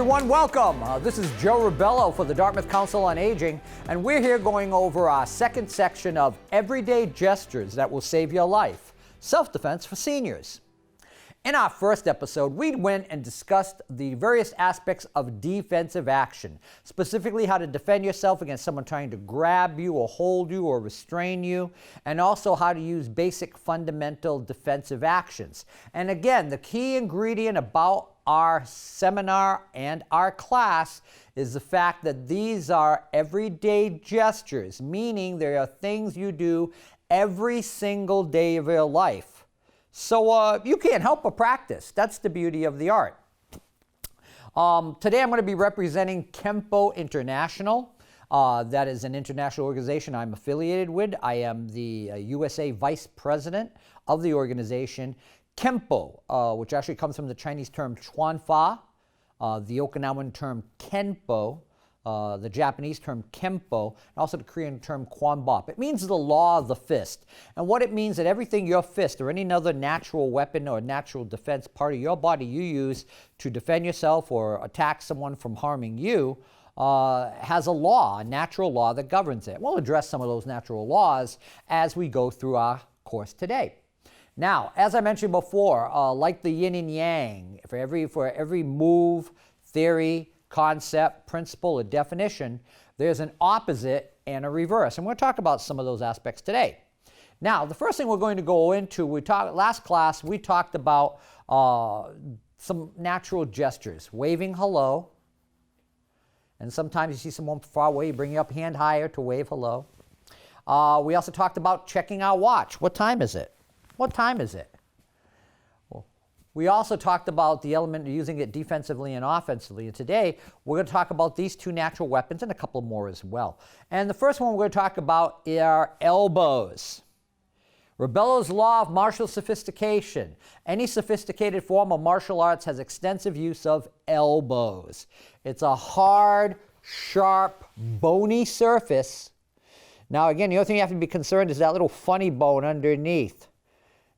everyone, welcome. This is Joe Rebelo for the Dartmouth Council on Aging, and we're here going over our second section of everyday gestures that will save your life, self-defense for seniors. In our first episode, we went and discussed the various aspects of defensive action, specifically how to defend yourself against someone trying to grab you or hold you or restrain you, and also how to use basic fundamental defensive actions. And again, the key ingredient about our seminar and our class is the fact that these are everyday gestures, meaning they are things you do every single day of your life. So you can't help but practice. That's the beauty of the art. Today I'm going to be representing Kempo International. That is an international organization I'm affiliated with. I am the USA Vice President of the organization. Kempo, which actually comes from the Chinese term chuanfa, the Okinawan term kenpo, the Japanese term kempo, and also the Korean term kwanbop. It means the law of the fist. And what it means that everything your fist or any other natural weapon or natural defense part of your body you use to defend yourself or attack someone from harming you has a law, a natural law that governs it. We'll address some of those natural laws as we go through our course today. Now, as I mentioned before, like the yin and yang, for every move, theory, concept, principle, or definition, there's an opposite and a reverse. And we're going to talk about some of those aspects today. Now, the first thing we're going to go into, last class, we talked about some natural gestures, waving hello. And sometimes you see someone far away, you bring your hand higher to wave hello. We also talked about checking our watch. What time is it? What time is it? Well, we also talked about the element of using it defensively and offensively. And today, we're going to talk about these two natural weapons and a couple more as well. And the first one we're going to talk about are elbows. Rebelo's law of martial sophistication. Any sophisticated form of martial arts has extensive use of elbows. It's a hard, sharp, bony surface. Now, again, the only thing you have to be concerned is that little funny bone underneath.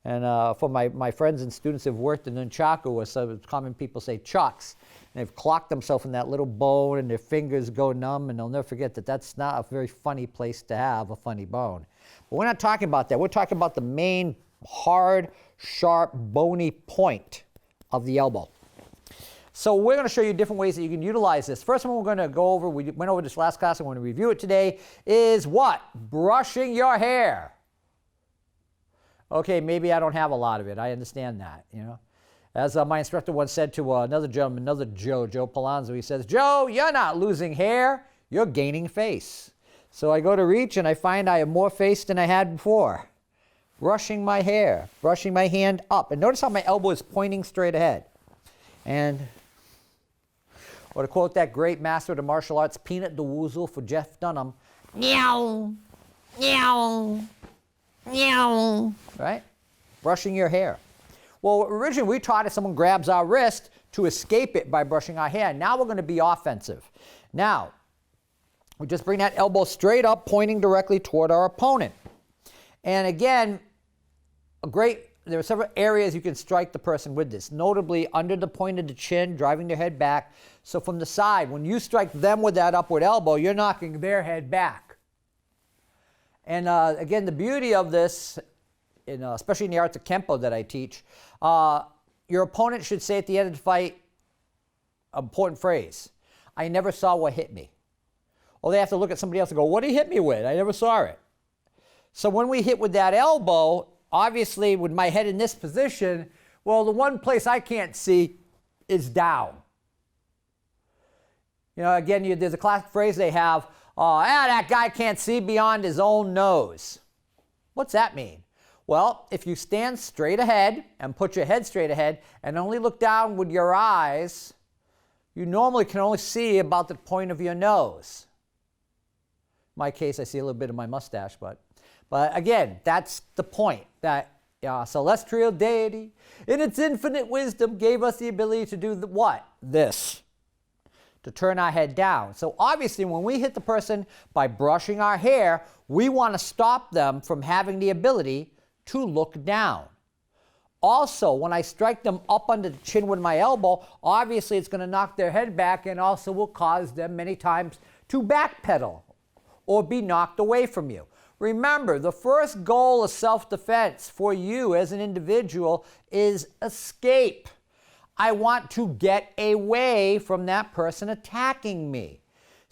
And for my friends and students who've worked in nunchaku, or some common people say chucks, and they've clocked themselves in that little bone and their fingers go numb, and they'll never forget that that's not a very funny place to have a funny bone. But we're not talking about that. We're talking about the main hard, sharp, bony point of the elbow. So we're going to show you different ways that you can utilize this. First one we're going to go over, we went over this last class, I'm going to review it today, is what? Brushing your hair. Okay, maybe I don't have a lot of it. I understand that, you know. As my instructor once said to another gentleman, another Joe Palazzo, he says, Joe, you're not losing hair, you're gaining face. So I go to reach and I find I have more face than I had before. Brushing my hair, brushing my hand up. And notice how my elbow is pointing straight ahead. And, or to quote that great master of the martial arts, Peanut the Woozle for Jeff Dunham, meow, meow. Meow. Right? Brushing your hair. Well, originally we taught if someone grabs our wrist to escape it by brushing our hair. Now we're going to be offensive. Now, we just bring that elbow straight up, pointing directly toward our opponent. And again, there are several areas you can strike the person with this, notably under the point of the chin, driving their head back. So from the side, when you strike them with that upward elbow, you're knocking their head back. And again, the beauty of this, especially in the arts of Kempo that I teach, your opponent should say at the end of the fight, an important phrase, I never saw what hit me. Or they have to look at somebody else and go, what did he hit me with? I never saw it. So when we hit with that elbow, obviously with my head in this position, well, the one place I can't see is down. You know, again, there's a classic phrase they have, that guy can't see beyond his own nose. What's that mean? Well, if you stand straight ahead and put your head straight ahead and only look down with your eyes, you normally can only see about the point of your nose. In my case, I see a little bit of my mustache, but again, that's the point, that celestial deity, in its infinite wisdom, gave us the ability to do what? This. To turn our head down. So obviously when we hit the person by brushing our hair, we want to stop them from having the ability to look down. Also, when I strike them up under the chin with my elbow, obviously it's going to knock their head back and also will cause them many times to backpedal or be knocked away from you. Remember, the first goal of self-defense for you as an individual is escape. I want to get away from that person attacking me.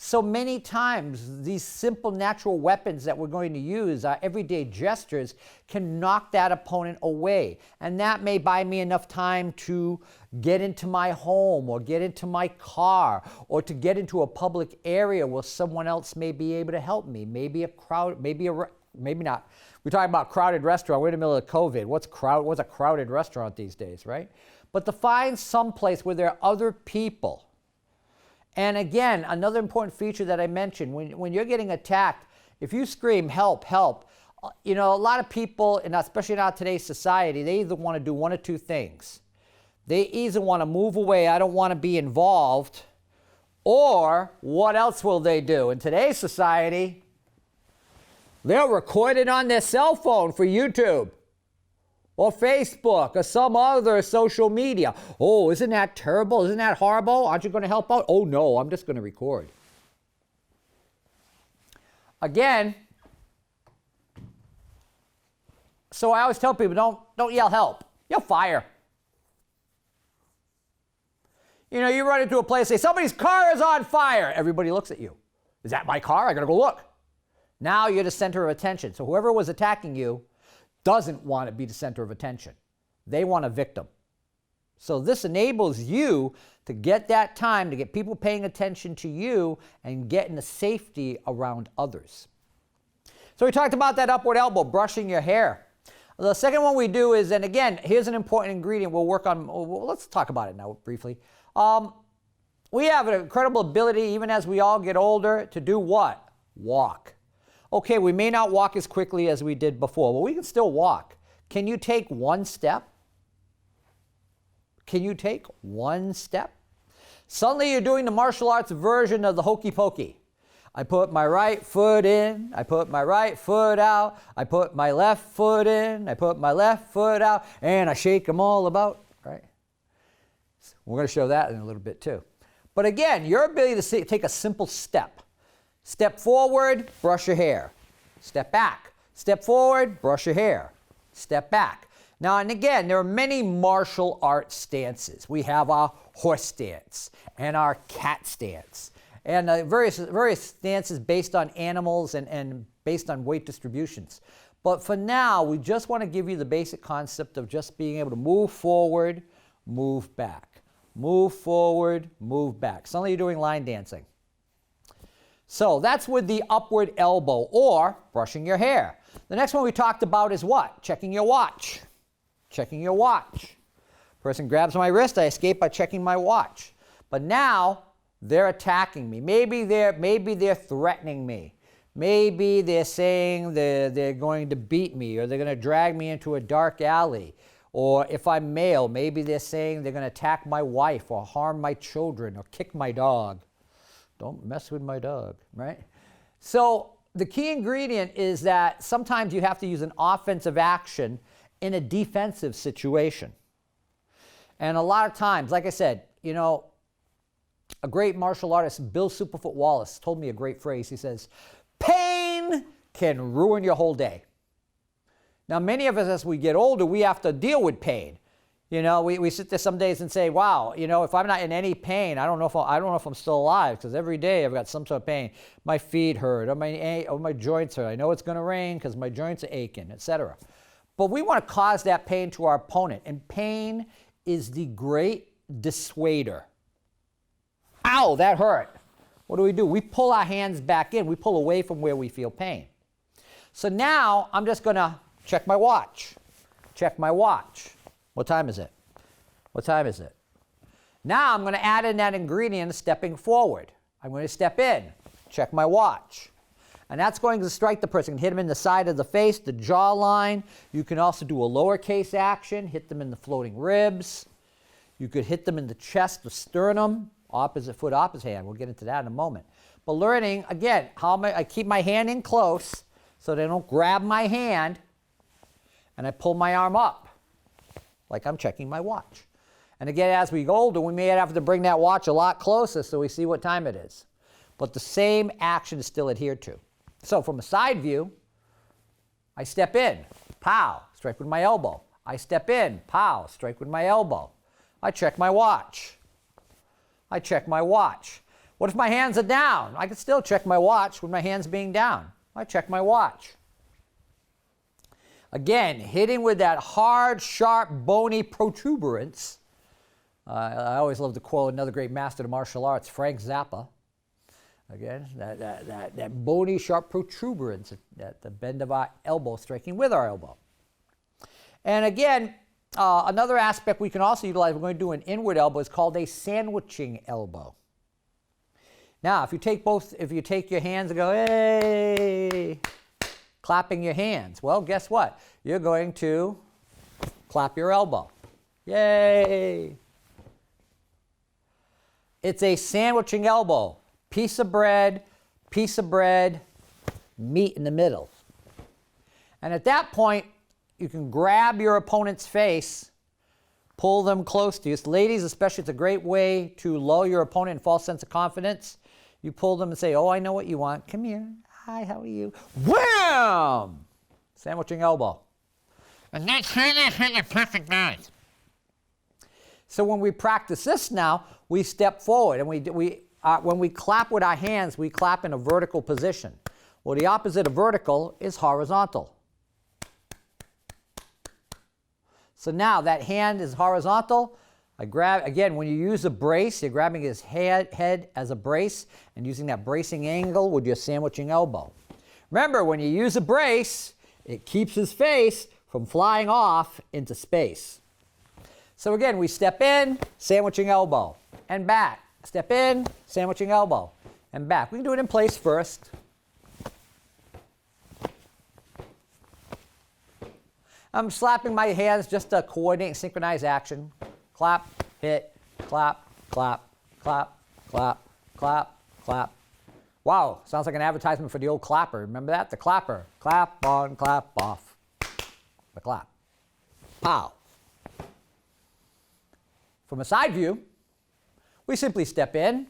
So many times, these simple natural weapons that we're going to use, our everyday gestures, can knock that opponent away. And that may buy me enough time to get into my home or get into my car or to get into a public area where someone else may be able to help me. Maybe a crowd, maybe not. We're talking about crowded restaurant. We're in the middle of COVID. What's a crowded restaurant these days, right? But to find some place where there are other people. And again, another important feature that I mentioned, when you're getting attacked, if you scream, help, help, a lot of people, and especially in our today's society, they either want to do one or two things. They either want to move away, I don't want to be involved, or what else will they do? In today's society, they'll record it on their cell phone for YouTube, or Facebook, or some other social media. Oh, isn't that terrible? Isn't that horrible? Aren't you going to help out? Oh, no, I'm just going to record. Again, so I always tell people, don't yell help. Yell fire. You run into a place, say, somebody's car is on fire. Everybody looks at you. Is that my car? I got to go look. Now you're the center of attention. So whoever was attacking you doesn't want to be the center of attention. They want a victim. So this enables you to get that time to get people paying attention to you and getting the safety around others. So we talked about that upward elbow, brushing your hair. The second one we do is, and again, here's an important ingredient we'll work on. Well, let's talk about it now briefly. We have an incredible ability, even as we all get older, to do what? Walk. Okay, we may not walk as quickly as we did before, but we can still walk. Can you take one step? Can you take one step? Suddenly you're doing the martial arts version of the hokey pokey. I put my right foot in, I put my right foot out, I put my left foot in, I put my left foot out, and I shake them all about, right? We're going to show that in a little bit too. But again, your ability to take a simple step. Step forward, brush your hair. Step back. Step forward, brush your hair. Step back. Now, and again, there are many martial arts stances. We have our horse stance and our cat stance and various stances based on animals and based on weight distributions. But for now, we just want to give you the basic concept of just being able to move forward, move back. Move forward, move back. Suddenly you're doing line dancing. So that's with the upward elbow or brushing your hair. The next one we talked about is what? Checking your watch. Checking your watch. Person grabs my wrist, I escape by checking my watch. But now they're attacking me. Maybe they're threatening me. Maybe they're saying they're going to beat me or they're going to drag me into a dark alley. Or if I'm male, maybe they're saying they're going to attack my wife or harm my children or kick my dog. Don't mess with my dog, right? So the key ingredient is that sometimes you have to use an offensive action in a defensive situation. And a lot of times, like I said, a great martial artist, Bill Superfoot Wallace, told me a great phrase. He says, pain can ruin your whole day. Now, many of us, as we get older, we have to deal with pain. We sit there some days and say, wow, if I'm not in any pain, I don't know if I'm still alive, because every day I've got some sort of pain. My feet hurt, or my joints hurt. I know it's going to rain because my joints are aching, etc. But we want to cause that pain to our opponent, and pain is the great dissuader. Ow, that hurt. What do? We pull our hands back in. We pull away from where we feel pain. So now I'm just going to check my watch. Check my watch. What time is it? What time is it? Now I'm going to add in that ingredient of stepping forward. I'm going to step in, check my watch. And that's going to strike the person. Hit them in the side of the face, the jawline. You can also do a lowercase action, hit them in the floating ribs. You could hit them in the chest, the sternum, opposite foot, opposite hand. We'll get into that in a moment. But learning, again, I keep my hand in close so they don't grab my hand, and I pull my arm up. like I'm checking my watch. And again, as we get older, we may have to bring that watch a lot closer so we see what time it is. But the same action is still adhered to. So from a side view, I step in, pow, strike with my elbow. I step in, pow, strike with my elbow. I check my watch. I check my watch. What if my hands are down? I can still check my watch with my hands being down. I check my watch. Again, hitting with that hard, sharp, bony protuberance. I always love to quote another great master of martial arts, Frank Zappa. Again, that bony, sharp protuberance at the bend of our elbow, striking with our elbow. And again, another aspect we can also utilize, we're going to do an inward elbow, is called a sandwiching elbow. Now, if you take your hands and go, hey, clapping your hands, well, guess what? You're going to clap your elbow. Yay! It's a sandwiching elbow. Piece of bread, meat in the middle. And at that point, you can grab your opponent's face, pull them close to you. So ladies, especially, it's a great way to lull your opponent in false sense of confidence. You pull them and say, oh, I know what you want. Come here. Hi, how are you? Wham! Sandwiching elbow. And that's the perfect balance. So when we practice this now, we step forward, and when we clap with our hands, we clap in a vertical position. Well, the opposite of vertical is horizontal. So now that hand is horizontal. I grab, again, when you use a brace, you're grabbing his head as a brace and using that bracing angle with your sandwiching elbow. Remember, when you use a brace, it keeps his face from flying off into space. So again, we step in, sandwiching elbow, and back. Step in, sandwiching elbow, and back. We can do it in place first. I'm slapping my hands just to coordinate, synchronize action. Clap, hit, clap, clap, clap, clap, clap, clap. Wow, sounds like an advertisement for the old clapper. Remember that? The clapper. Clap on, clap off. The clap. Pow. From a side view, we simply step in,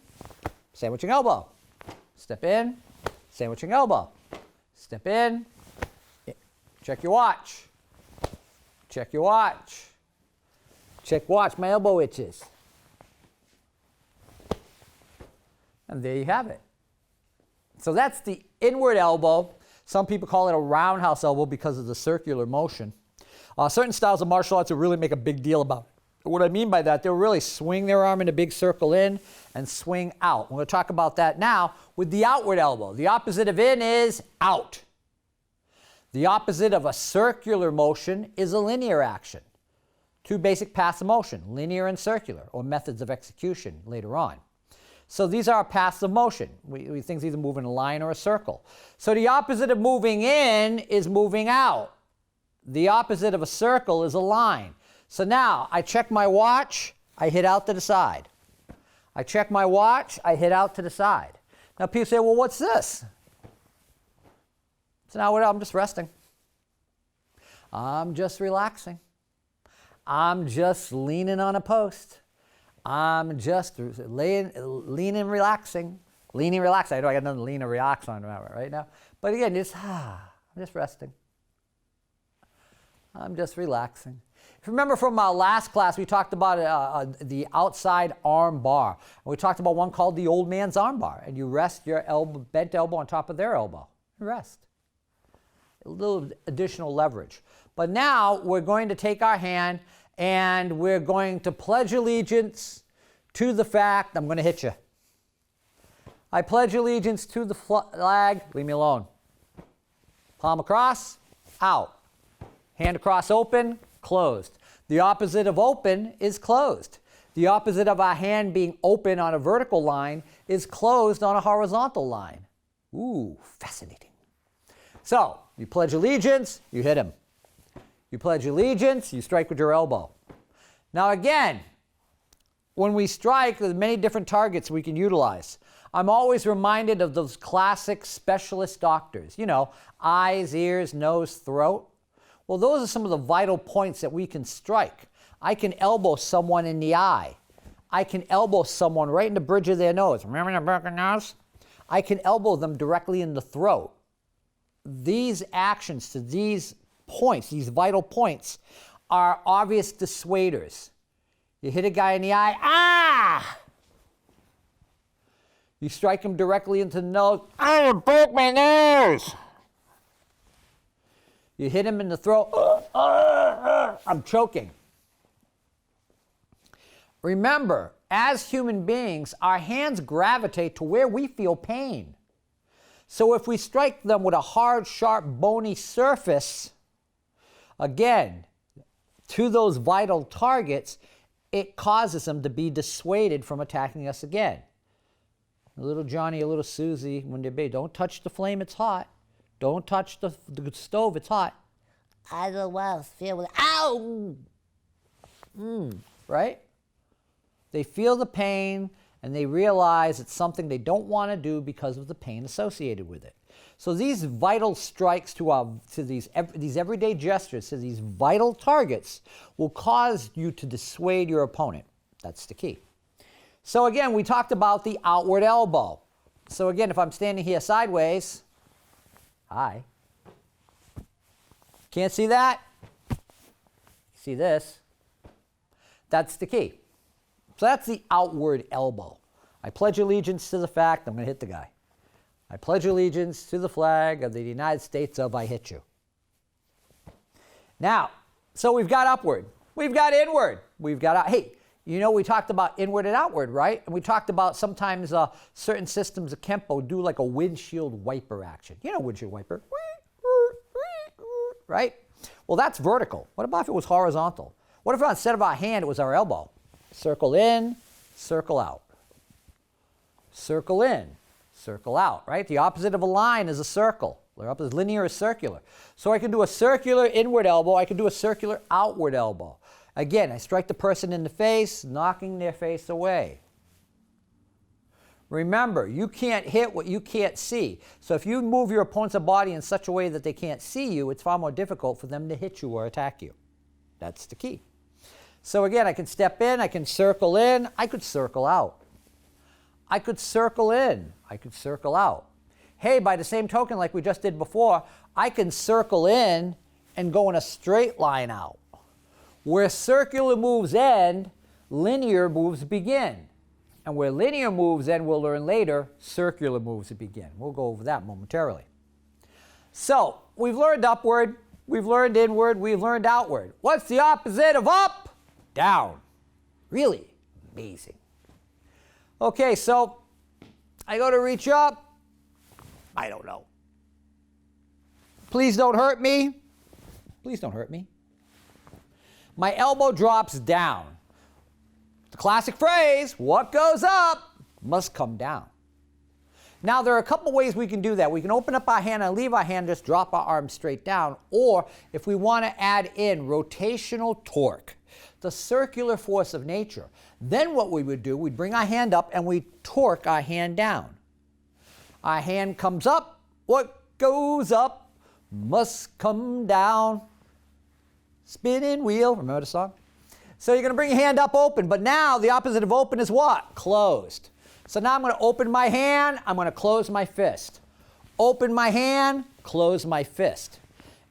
sandwiching elbow. Step in, sandwiching elbow. Step in, check your watch. Check your watch. Check watch, my elbow itches. And there you have it. So that's the inward elbow. Some people call it a roundhouse elbow because of the circular motion. Certain styles of martial arts will really make a big deal about it. What I mean by that, they'll really swing their arm in a big circle in and swing out. We're going to talk about that now with the outward elbow. The opposite of in is out. The opposite of a circular motion is a linear action. Two basic paths of motion, linear and circular, or methods of execution later on. So these are paths of motion. Things either move in a line or a circle. So the opposite of moving in is moving out. The opposite of a circle is a line. So now I check my watch, I hit out to the side. I check my watch, I hit out to the side. Now people say, well, what's this? So now I'm just resting. I'm just relaxing. I'm just leaning on a post. I'm just leaning, relaxing. Leaning, relaxing. I know I got nothing to lean or relax on right now. But again, I'm just resting. I'm just relaxing. If you remember from our last class, we talked about the outside arm bar. And we talked about one called the old man's arm bar. And you rest your bent elbow on top of their elbow. Rest. A little additional leverage. But now we're going to take our hand and we're going to pledge allegiance to the fact I'm going to hit you. I pledge allegiance to the flag. Leave me alone. Palm across, out. Hand across, open, closed. The opposite of open is closed. The opposite of our hand being open on a vertical line is closed on a horizontal line. Ooh, fascinating. So, you pledge allegiance, you hit him. You pledge allegiance, you strike with your elbow. Now again, when we strike, there's many different targets we can utilize. I'm always reminded of those classic specialist doctors. You know, eyes, ears, nose, throat. Well, those are some of the vital points that we can strike. I can elbow someone in the eye. I can elbow someone right in the bridge of their nose. Remember the broken nose? I can elbow them directly in the throat. These actions to these points, these vital points, are obvious dissuaders. You hit a guy in the eye, ah! You strike him directly into the nose, I broke my nose. you hit him in the throat, I'm choking. Remember, as human beings, our hands gravitate to where we feel pain. So if we strike them with a hard, sharp, bony surface, again, to those vital targets, it causes them to be dissuaded from attacking us again. A little Johnny, a little Susie, when they're baby, don't touch the flame, it's hot. Don't touch the stove, it's hot. I don't want to feel it. Ow! Right? They feel the pain and they realize it's something they don't want to do because of the pain associated with it. So these vital strikes to these everyday gestures, to these vital targets, will cause you to dissuade your opponent. That's the key. So again, we talked about the outward elbow. So again, if I'm standing here sideways, hi. Can't see that? See this? That's the key. So that's the outward elbow. I pledge allegiance to the fact I'm going to hit the guy. I pledge allegiance to the flag of the United States of I hit you. Now, so we've got upward. We've got inward. We've got, hey, you know we talked about inward and outward, right? And we talked about sometimes certain systems of Kempo do like a windshield wiper action. You know windshield wiper, right? Well, that's vertical. What about if it was horizontal? What if instead of our hand, it was our elbow? Circle in, circle out. Circle in, circle out, right? The opposite of a line is a circle. The opposite is linear is circular. So I can do a circular inward elbow. I can do a circular outward elbow. Again, I strike the person in the face, knocking their face away. Remember, you can't hit what you can't see. So if you move your opponent's body in such a way that they can't see you, it's far more difficult for them to hit you or attack you. That's the key. So again, I can step in, I can circle in, I could circle out. I could circle in, I could circle out. Hey, by the same token, like we just did before, I can circle in and go in a straight line out. Where circular moves end, linear moves begin. And where linear moves end, we'll learn later, circular moves begin. We'll go over that momentarily. So, we've learned upward, we've learned inward, we've learned outward. What's the opposite of up? Down. Really amazing. Okay, so I go to reach up. I don't know. Please don't hurt me. Please don't hurt me. My elbow drops down. The classic phrase, what goes up must come down. Now, there are a couple ways we can do that. We can open up our hand and leave our hand, just drop our arm straight down. Or if we want to add in rotational torque, the circular force of nature, then what we would do, we'd bring our hand up and we torque our hand down. Our hand comes up. What goes up must come down. Spinning wheel. Remember the song? So you're going to bring your hand up open, but now the opposite of open is what? Closed. So now I'm going to open my hand, I'm going to close my fist. Open my hand, close my fist.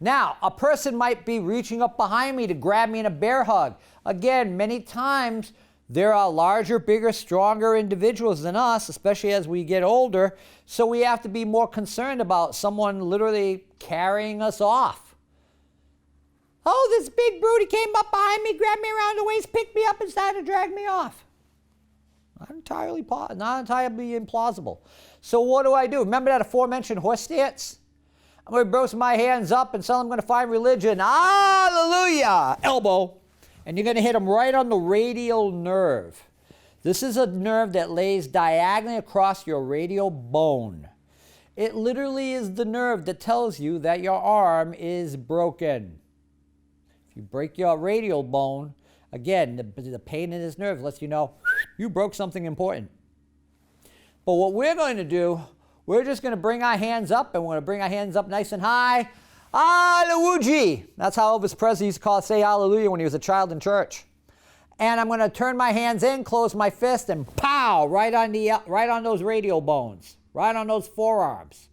Now, a person might be reaching up behind me to grab me in a bear hug. Again, many times there are larger, bigger, stronger individuals than us, especially as we get older, so we have to be more concerned about someone literally carrying us off. Oh, this big brute, he came up behind me, grabbed me around the waist, picked me up and started to drag me off. Not entirely implausible. So what do? Remember that aforementioned horse stance? I'm going to brush my hands up and tell them I'm going to find religion. Hallelujah! Elbow. And you're going to hit them right on the radial nerve. This is a nerve that lays diagonally across your radial bone. It literally is the nerve that tells you that your arm is broken. If you break your radial bone, again, the pain in this nerve lets you know you broke something important. But what we're going to do, we're just going to bring our hands up, and we're going to bring our hands up nice and high. Hallelujah! That's how Elvis Presley used to say hallelujah when he was a child in church. And I'm going to turn my hands in, close my fist, and pow, right on those radial bones, right on those forearms.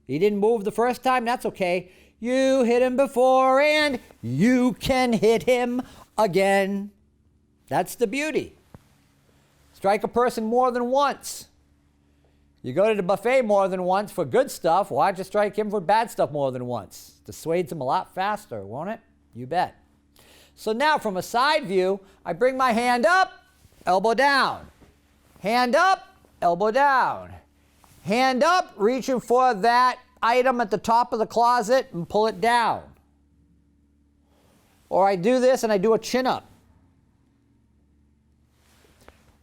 He didn't move the first time, that's okay. You hit him before and you can hit him again. That's the beauty. Strike a person more than once. You go to the buffet more than once for good stuff. Why'd you strike him for bad stuff more than once? Dissuades him a lot faster, won't it? You bet. So now from a side view, I bring my hand up, elbow down. Hand up, elbow down. Hand up, reaching for that item at the top of the closet and pull it down. Or I do this and I do a chin up.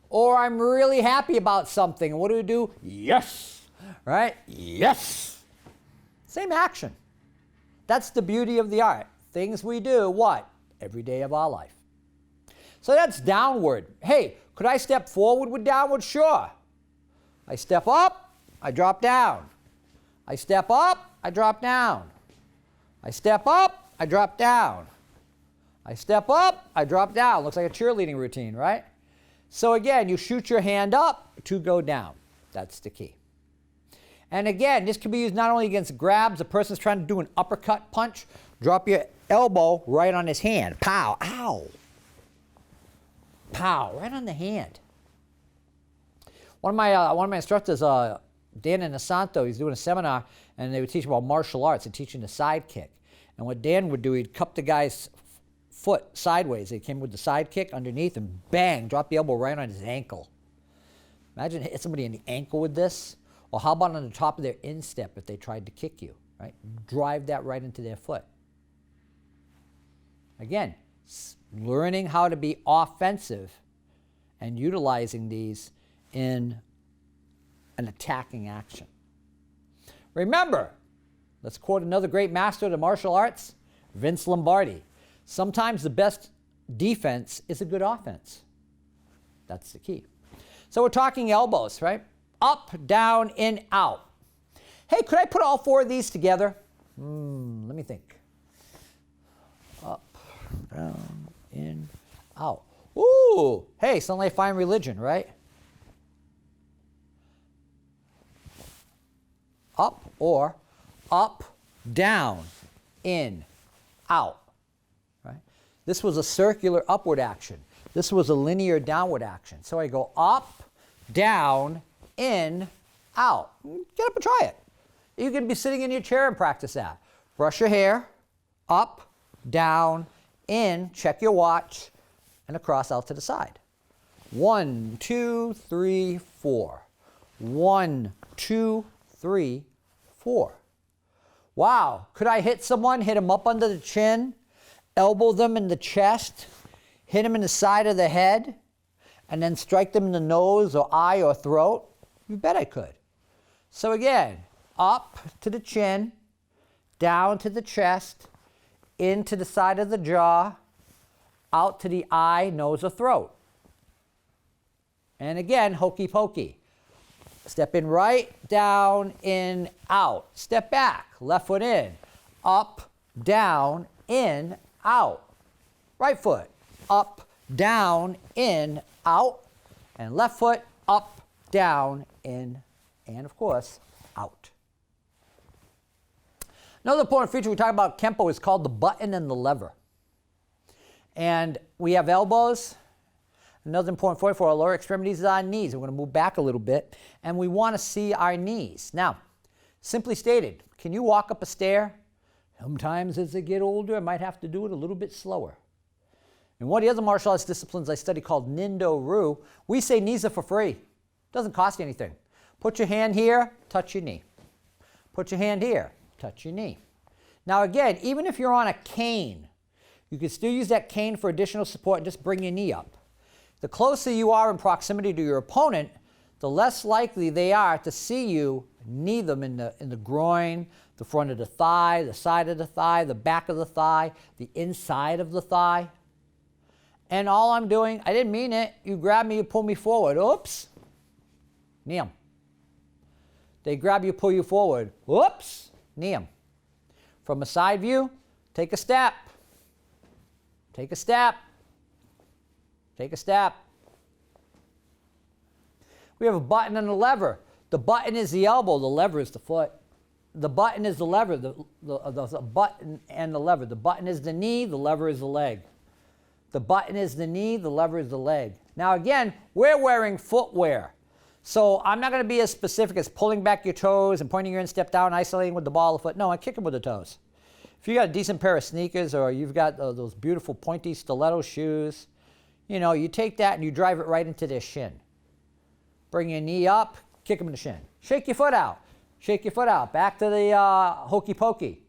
Or I'm really happy about something. And what do? Yes. Right? Yes. Same action. That's the beauty of the art. Things we do, what? Every day of our life. So that's downward. Hey, could I step forward with downward? Sure. I step up, I drop down. I step up, I drop down. I step up, I drop down. I step up, I drop down. Looks like a cheerleading routine, right? So again, you shoot your hand up to go down. That's the key. And again, this can be used not only against grabs, a person's trying to do an uppercut punch, drop your elbow right on his hand. Pow, ow. Pow, right on the hand. One of my instructors, Dan Inosanto, he's doing a seminar, and they would teach about martial arts and teaching the side kick. And what Dan would do, he'd cup the guy's foot sideways. He came with the side kick underneath and bang, drop the elbow right on his ankle. Imagine hitting somebody in the ankle with this. Or how about on the top of their instep if they tried to kick you, right? Drive that right into their foot. Again, learning how to be offensive and utilizing these in an attacking action. Remember, let's quote another great master of the martial arts, Vince Lombardi. Sometimes the best defense is a good offense. That's the key. So we're talking elbows, right? Up, down, in, out. Hey, could I put all four of these together? Let me think. Up, down, in, out. Ooh, hey, sound like fine religion, right? Up or up, down, in, out. Right? This was a circular upward action. This was a linear downward action. So I go up, down, in, out. Get up and try it. You can be sitting in your chair and practice that. Brush your hair, up, down, in, check your watch, and across out to the side. 1, 2, 3, 4. 1, 2, 3, 4. Wow, could I hit someone, hit them up under the chin, elbow them in the chest, hit them in the side of the head, and then strike them in the nose or eye or throat? You bet I could. So again, up to the chin, down to the chest, into the side of the jaw, out to the eye, nose, or throat. And again, hokey pokey. Step in right, down, in, out. Step back, left foot in, up, down, in, out. Right foot, up, down, in, out. And left foot, up, down, in, and of course, out. Another important feature we talk about Kempo is called the button and the lever. And we have elbows. Another important point for our lower extremities is our knees. We're going to move back a little bit, and we want to see our knees. Now, simply stated, can you walk up a stair? Sometimes as I get older, I might have to do it a little bit slower. In one of the other martial arts disciplines I study called Nindo-Ryu, we say knees are for free. Doesn't cost you anything. Put your hand here, touch your knee. Put your hand here, touch your knee. Now again, even if you're on a cane, you can still use that cane for additional support and just bring your knee up. The closer you are in proximity to your opponent, the less likely they are to see you knee them in the groin, the front of the thigh, the side of the thigh, the back of the thigh, the inside of the thigh. And all I'm doing, I didn't mean it. You grab me, you pull me forward. Oops. Knee 'em. They grab you, pull you forward. Whoops. Knee 'em. From a side view, take a step. Take a step. Take a step. We have a button and a lever. The button is the elbow, the lever is the foot. The button is the lever, the button and the lever. The button is the knee, the lever is the leg. The button is the knee, the lever is the leg. Now again, we're wearing footwear. So I'm not going to be as specific as pulling back your toes and pointing your instep down, isolating with the ball of the foot. No, I kick them with the toes. If you got a decent pair of sneakers or you've got those beautiful pointy stiletto shoes, you know, you take that and you drive it right into their shin. Bring your knee up, kick them in the shin. Shake your foot out. Shake your foot out. Back to the hokey pokey.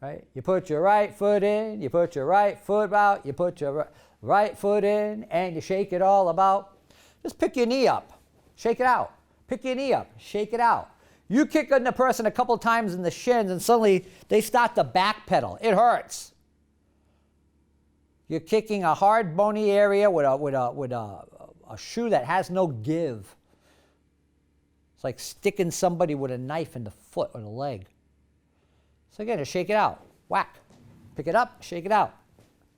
Right? You put your right foot in, you put your right foot out, you put your right foot in, and you shake it all about. Just pick your knee up. Shake it out. Pick your knee up. Shake it out. You kick the person a couple times in the shins, and suddenly they start to backpedal. It hurts. You're kicking a hard, bony area with a shoe that has no give. It's like sticking somebody with a knife in the foot or the leg. So again, just shake it out. Whack. Pick it up, shake it out.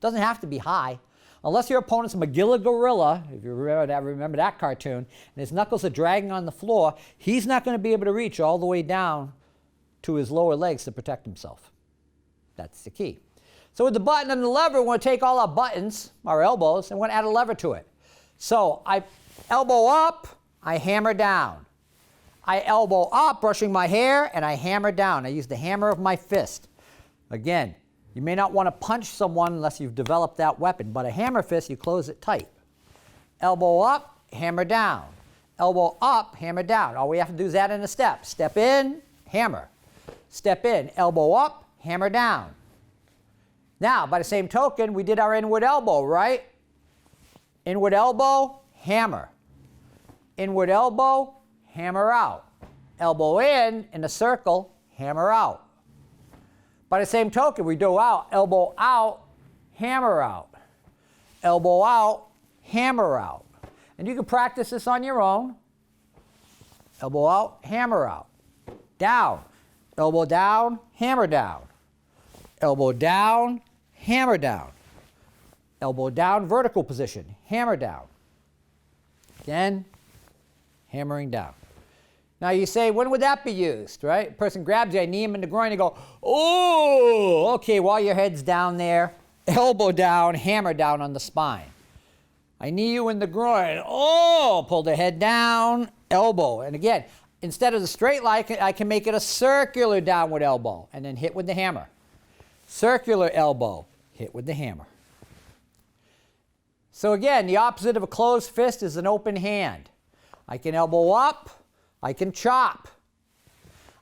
Doesn't have to be high. Unless your opponent's Magilla Gorilla, if you remember that cartoon, and his knuckles are dragging on the floor, he's not going to be able to reach all the way down to his lower legs to protect himself. That's the key. So with the button and the lever, we're going to take all our buttons, our elbows, and we're going to add a lever to it. So I elbow up, I hammer down. I elbow up, brushing my hair, and I hammer down. I use the hammer of my fist. Again, you may not want to punch someone unless you've developed that weapon, but a hammer fist, you close it tight. Elbow up, hammer down. Elbow up, hammer down. All we have to do is add in a step. Step in, hammer. Step in, elbow up, hammer down. Now, by the same token, we did our inward elbow, right? Inward elbow, hammer. Inward elbow, hammer out. Elbow in a circle, hammer out. By the same token, we do out, elbow out, hammer out. Elbow out, hammer out. And you can practice this on your own. Elbow out, hammer out. Down. Elbow down, hammer down. Elbow down, hammer down. Elbow down, vertical position, hammer down. Again, hammering down. Now you say, when would that be used, right? Person grabs you, I knee him in the groin, you go, oh, okay, while your head's down there, elbow down, hammer down on the spine. I knee you in the groin, oh, pull the head down, elbow. And again, instead of the straight line, I can make it a circular downward elbow and then hit with the hammer. Circular elbow, hit with the hammer. So again, the opposite of a closed fist is an open hand. I can elbow up, I can chop.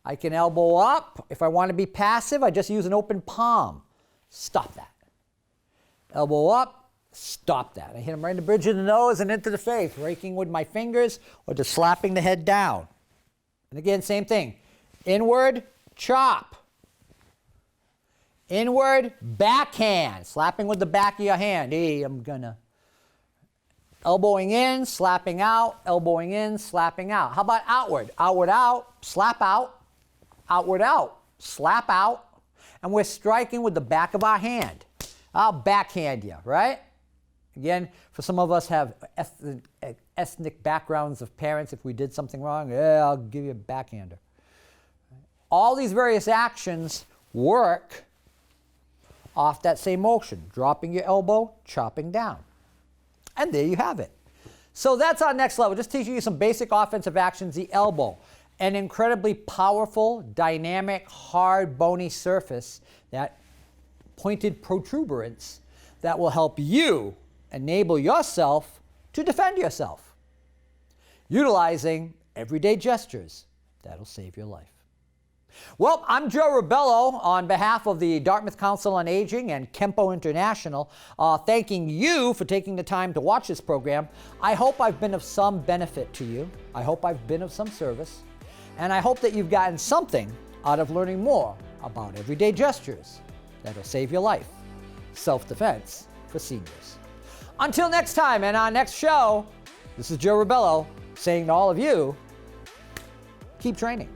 I can elbow up. If I want to be passive, I just use an open palm. Stop that. Elbow up, stop that. I hit him right in the bridge of the nose and into the face, raking with my fingers or just slapping the head down. And again, same thing. Inward, chop. Inward, backhand, slapping with the back of your hand. Hey, I'm gonna. Elbowing in, slapping out, elbowing in, slapping out. How about outward? Outward out, slap out, outward out, slap out. And we're striking with the back of our hand. I'll backhand you, right? Again, for some of us have ethnic backgrounds of parents. If we did something wrong, yeah, I'll give you a backhander. All these various actions work off that same motion. Dropping your elbow, chopping down. And there you have it. So that's our next level. Just teaching you some basic offensive actions. The elbow, an incredibly powerful, dynamic, hard, bony surface, that pointed protuberance that will help you enable yourself to defend yourself, utilizing everyday gestures that'll save your life. Well, I'm Joe Rebelo on behalf of the Dartmouth Council on Aging and Kempo International, thanking you for taking the time to watch this program. I hope I've been of some benefit to you. I hope I've been of some service. And I hope that you've gotten something out of learning more about everyday gestures that'll save your life. Self-defense for seniors. Until next time and our next show, this is Joe Rebelo saying to all of you, keep training.